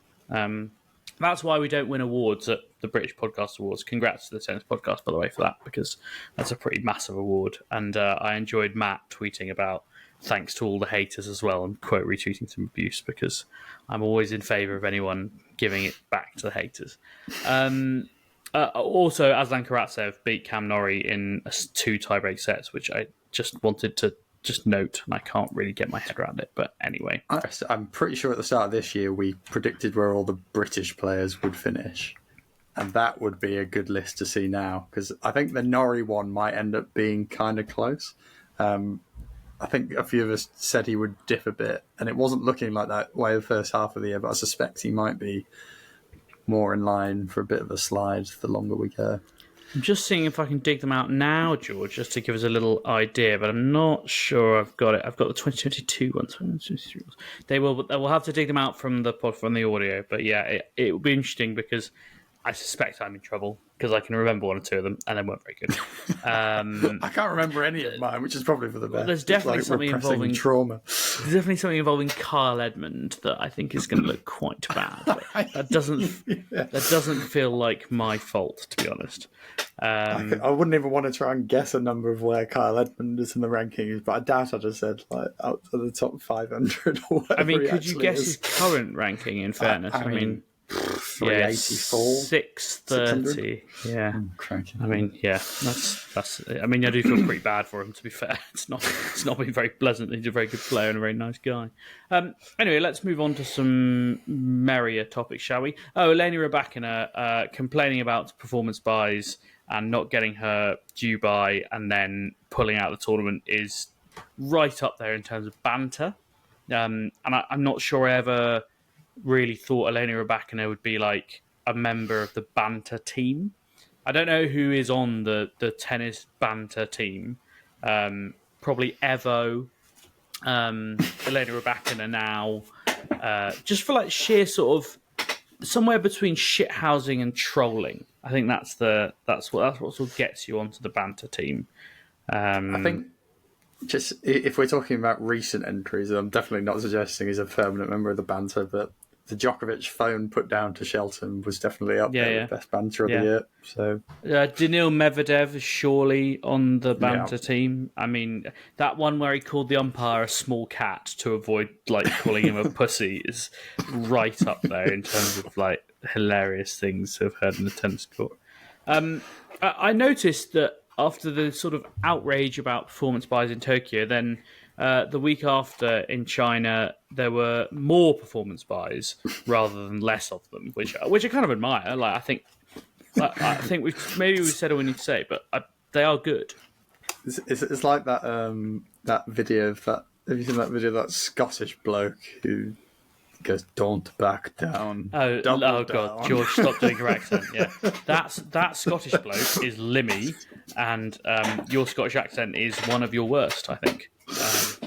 that's why we don't win awards at the British Podcast Awards. Congrats to the Tennis Podcast, by the way, for that, because that's a pretty massive award. And I enjoyed Matt tweeting about thanks to all the haters as well, and quote retweeting some abuse, because I'm always in favour of anyone giving it back to the haters. Also, Aslan Karatsev beat Cam Norrie in 2 tiebreak sets, which I just wanted to just note, and I can't really get my head around it. But anyway. I'm pretty sure at the start of this year we predicted where all the British players would finish. And that would be a good list to see now, because I think the Norrie one might end up being kind of close. I think a few of us said he would dip a bit, and it wasn't looking like that way the first half of the year, but I suspect he might be more in line for a bit of a slide the longer we go. I'm just seeing if I can dig them out now, George, just to give us a little idea, but I'm not sure I've got it. I've got the 2022 ones. They will have to dig them out from the audio, but yeah, it will be interesting, because I suspect I'm in trouble, because I can remember 1 or 2 of them, and they weren't very good. I can't remember any of mine, which is probably for the best. There's definitely something involving trauma. There's definitely something involving Kyle Edmund that I think is going to look quite bad. That doesn't feel like my fault, to be honest. I wouldn't even want to try and guess a number of where Kyle Edmund is in the rankings, but I doubt I'd have said like out to the top 500 or whatever. I mean, could you guess his current ranking? In fairness, I mean 384, 630. Yeah, I mean, yeah, that's. I mean, I do feel pretty bad for him. To be fair, it's not been very pleasant. He's a very good player and a very nice guy. Anyway, let's move on to some merrier topics, shall we? Oh, Elena Rybakina complaining about performance buys and not getting her due buy, and then pulling out of the tournament is right up there in terms of banter. And I'm not sure I ever really thought Elena Rybakina would be like a member of the banter team. I don't know who is on the tennis banter team. Probably Evo, Elena Rybakina now. Just for like sheer sort of somewhere between shithousing and trolling. I think that's what sort of gets you onto the banter team. I think just if we're talking about recent entries, I'm definitely not suggesting he's a permanent member of the banter, but the Djokovic phone put down to Shelton was definitely up there with best banter of the year. So Daniil Medvedev is surely on the banter team. I mean, that one where he called the umpire a small cat to avoid calling him a pussy is right up there in terms of hilarious things to have heard in the tennis court. I noticed that after the sort of outrage about performance buys in Tokyo, then the week after in China, there were more performance buys rather than less of them, which I kind of admire. I think we've said all we need to say, but they are good. It's like that that video of that. Have you seen that video of that Scottish bloke who goes, "Don't back down"? Oh God, down. George, stop doing your accent. Yeah, that Scottish bloke is Limmy, and your Scottish accent is one of your worst, I think.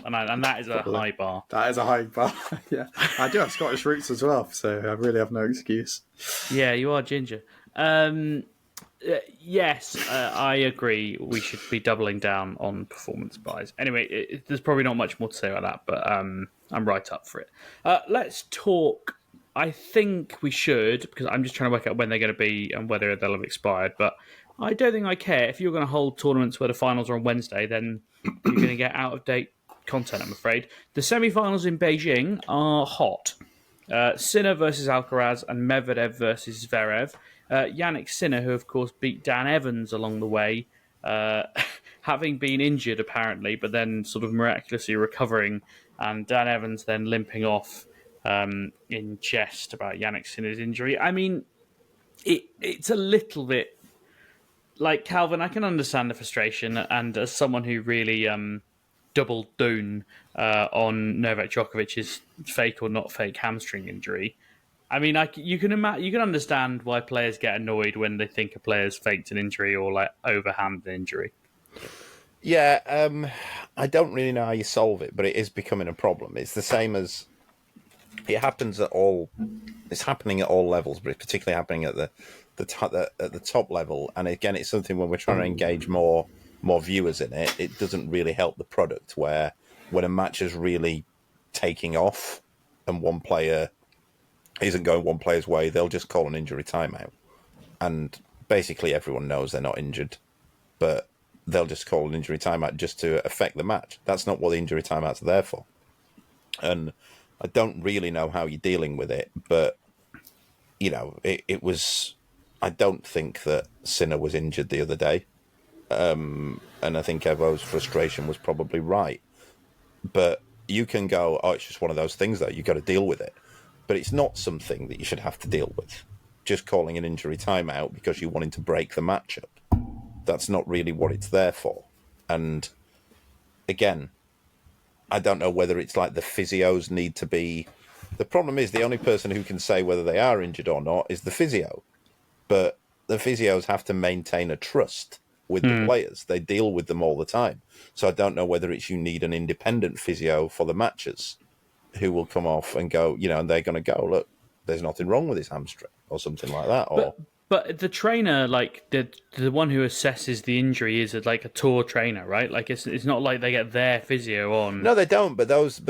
And that is a high bar. That is a high bar. Yeah, I do have Scottish roots as well, so I really have no excuse. Yeah, you are ginger. Yes, I agree. We should be doubling down on performance buys. Anyway, there's probably not much more to say about that, but I'm right up for it. Let's talk. I think we should, because I'm just trying to work out when they're going to be and whether they'll have expired. But I don't think I care. If you're going to hold tournaments where the finals are on Wednesday, then you're going to get out-of-date content, I'm afraid. The semi-finals in Beijing are hot. Sinner versus Alcaraz and Medvedev versus Zverev. Jannik Sinner, who of course beat Dan Evans along the way, having been injured apparently, but then sort of miraculously recovering, and Dan Evans then limping off in jest about Jannik Sinner's injury. I mean, it's a little bit like Calvin. I can understand the frustration, and as someone who really doubled down on Novak Djokovic's fake or not fake hamstring injury. I mean, you can understand why players get annoyed when they think a player's faked an injury or overhanded an injury. Yeah, I don't really know how you solve it, but it is becoming a problem. It's the same as it happens at all. It's happening at all levels, but it's particularly happening at the top level. And again, it's something when we're trying to engage more viewers in it. It doesn't really help the product. Where when a match is really taking off and one player isn't going one player's way, they'll just call an injury timeout. And basically everyone knows they're not injured, but they'll just call an injury timeout just to affect the match. That's not what the injury timeouts are there for. And I don't really know how you're dealing with it, but, it was... I don't think that Sinner was injured the other day. And I think Evo's frustration was probably right. But you can go, it's just one of those things, though. You've got to deal with it. But it's not something that you should have to deal with. Just calling an injury timeout because you're wanting to break the matchup. That's not really what it's there for. And again, I don't know whether it's like the physios need to be... The problem is the only person who can say whether they are injured or not is the physio. But the physios have to maintain a trust with the players. They deal with them all the time. So I don't know whether it's you need an independent physio for the matches who will come off and go, and they're going to go, look, there's nothing wrong with his hamstring or something like that. But the trainer, the one who assesses the injury is a tour trainer, right? It's not like they get their physio on. No, they don't. But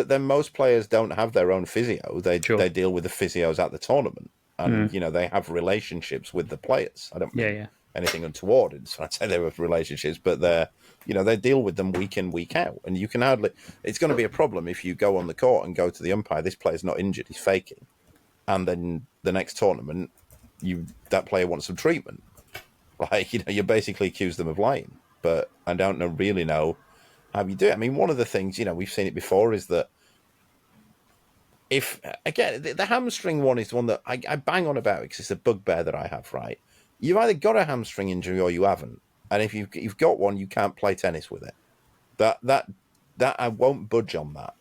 then most players don't have their own physio. They deal with the physios at the tournament, and they have relationships with the players. I don't mean anything untoward. I'd say they have relationships, but they deal with them week in, week out, and you can hardly. It's going to be a problem if you go on the court and go to the umpire. This player's not injured; he's faking, and then the next tournament, that player wants some treatment. You basically accuse them of lying. But I don't really know how you do it. I mean, one of the things we've seen it before is that if again the hamstring one is one that I bang on about because it's a bugbear that I have. Right. You've either got a hamstring injury or you haven't, and if you've got one, you can't play tennis with it. That I won't budge on that.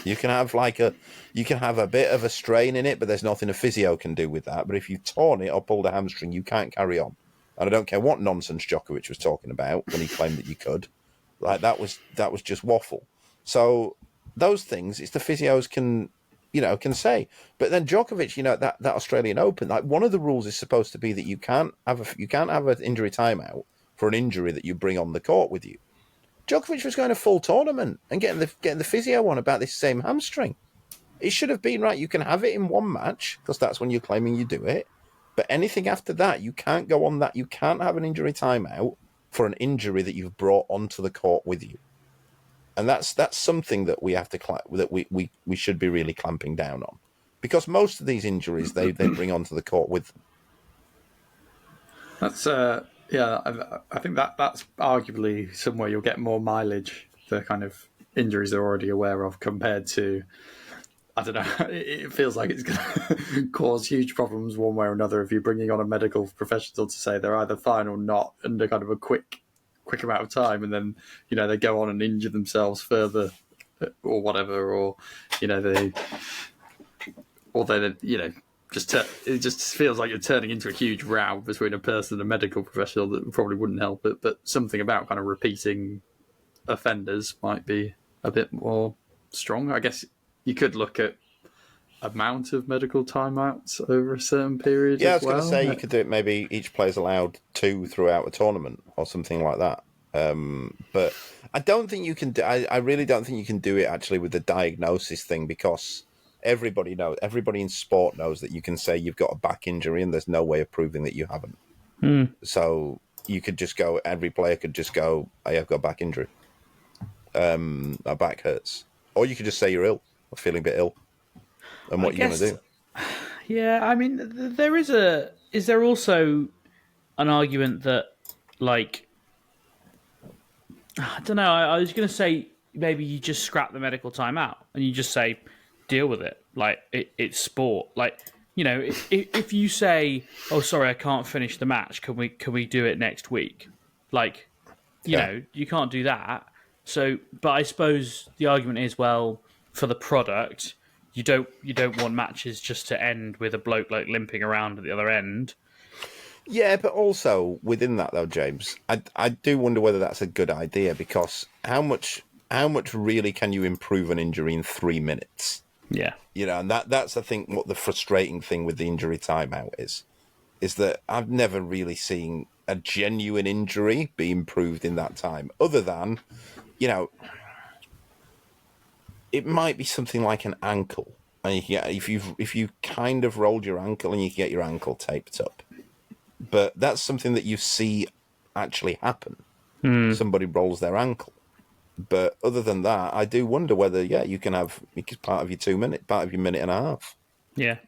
You can have a bit of a strain in it, but there's nothing a physio can do with that. But if you've torn it or pulled a hamstring, you can't carry on. And I don't care what nonsense Djokovic was talking about when he claimed that you could. That was just waffle. So those things, it's the physios can say. But then Djokovic, that Australian Open, one of the rules is supposed to be that you can't have an injury timeout for an injury that you bring on the court with you. Djokovic was going a full tournament and getting the physio on about this same hamstring. It should have been, right, you can have it in one match, because that's when you're claiming you do it. But anything after that, you can't go on that. You can't have an injury timeout for an injury that you've brought onto the court with you. And that's something that we have to we should be really clamping down on. Because most of these injuries, they bring onto the court with them. That's I think that's arguably somewhere you'll get more mileage, the kind of injuries they're already aware of, compared to, I don't know, it feels like it's going to cause huge problems one way or another if you're bringing on a medical professional to say they're either fine or not under kind of a quick amount of time, and then, you know, they go on and injure themselves further or whatever, or, you know, they you know, it just feels like you're turning into a huge row between a person and a medical professional that probably wouldn't help it. But something about kind of repeating offenders might be a bit more strong. I guess you could look at amount of medical timeouts over a certain period. Yeah, I was going to say you could do it. Maybe each player's allowed 2 throughout a tournament or something like that. But I don't think you can. I really don't think you can do it actually with the diagnosis thing, because everybody in sport knows that you can say you've got a back injury and there's no way of proving that you haven't. So you could just go. Every player could just go, "Hey, I've got a back injury. My back hurts," or you could just say you're ill or feeling a bit ill. And what you're going to do? Yeah, I mean, is there also an argument that, like, I don't know, I was going to say maybe you just scrap the medical timeout and you just say, deal with it. Like, it's sport. Like, you know, if you say, oh, sorry, I can't finish the match, can we do it next week? Like, you know, you can't do that. So, but I suppose the argument is, well, for the product, you don't want matches just to end with a bloke like limping around at the other end. Yeah, but also within that though, James, I do wonder whether that's a good idea, because how much really can you improve an injury in 3 minutes? Yeah, you know, and that's I think what the frustrating thing with the injury timeout is that I've never really seen a genuine injury be improved in that time, other than, you know, it might be something like an ankle, and you can get, if you kind of rolled your ankle, and you can get your ankle taped up. But that's something that you see actually happen. Somebody rolls their ankle. But other than that, I do wonder whether you can have part of your minute and a half. Yeah.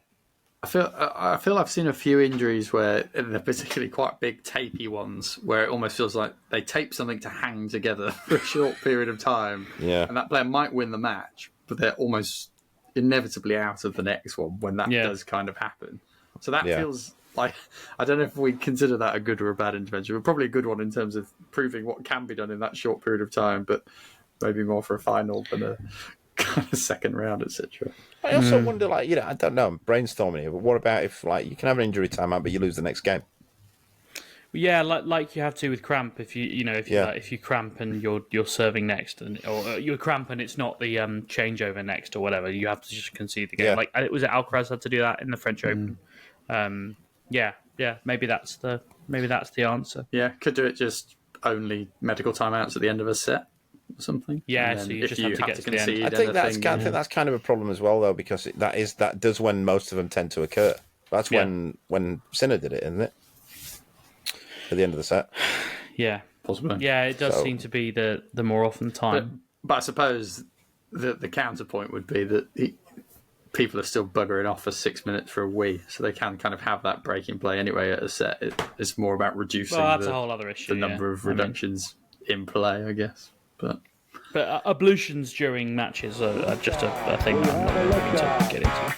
I feel I've seen a few injuries where they're particularly quite big, tapey ones, where it almost feels like they tape something to hang together for a short period of time. Yeah. And that player might win the match, but they're almost inevitably out of the next one when that does kind of happen. So that feels like, I don't know if we consider that a good or a bad intervention, but probably a good one in terms of proving what can be done in that short period of time, but maybe more for a final than a kind of second round, etc. I also wonder, like, you know, I don't know, I'm brainstorming here, but what about if, like, you can have an injury timeout, but you lose the next game? Yeah, like you have to with cramp. If you cramp and you're serving next, or you cramp and it's not the changeover next or whatever, you have to just concede the game. Yeah. Like, was it Alcaraz had to do that in the French Open? Maybe that's the answer. Yeah, could do it just only medical timeouts at the end of a set or something. Yeah, so you just have to get to the end. I think that's kind of a problem as well, though, because that does when most of them tend to occur. That's when Sinner did it, isn't it? At the end of the set. Yeah, possibly. Yeah, it does seem to be the more often time. But I suppose the counterpoint would be that people are still buggering off for 6 minutes for a wee, so they can kind of have that break in play anyway at a set. It's more about reducing that's a whole other issue, the number of reductions in play, I guess. But ablutions during matches are just a thing that I'm not going to get into.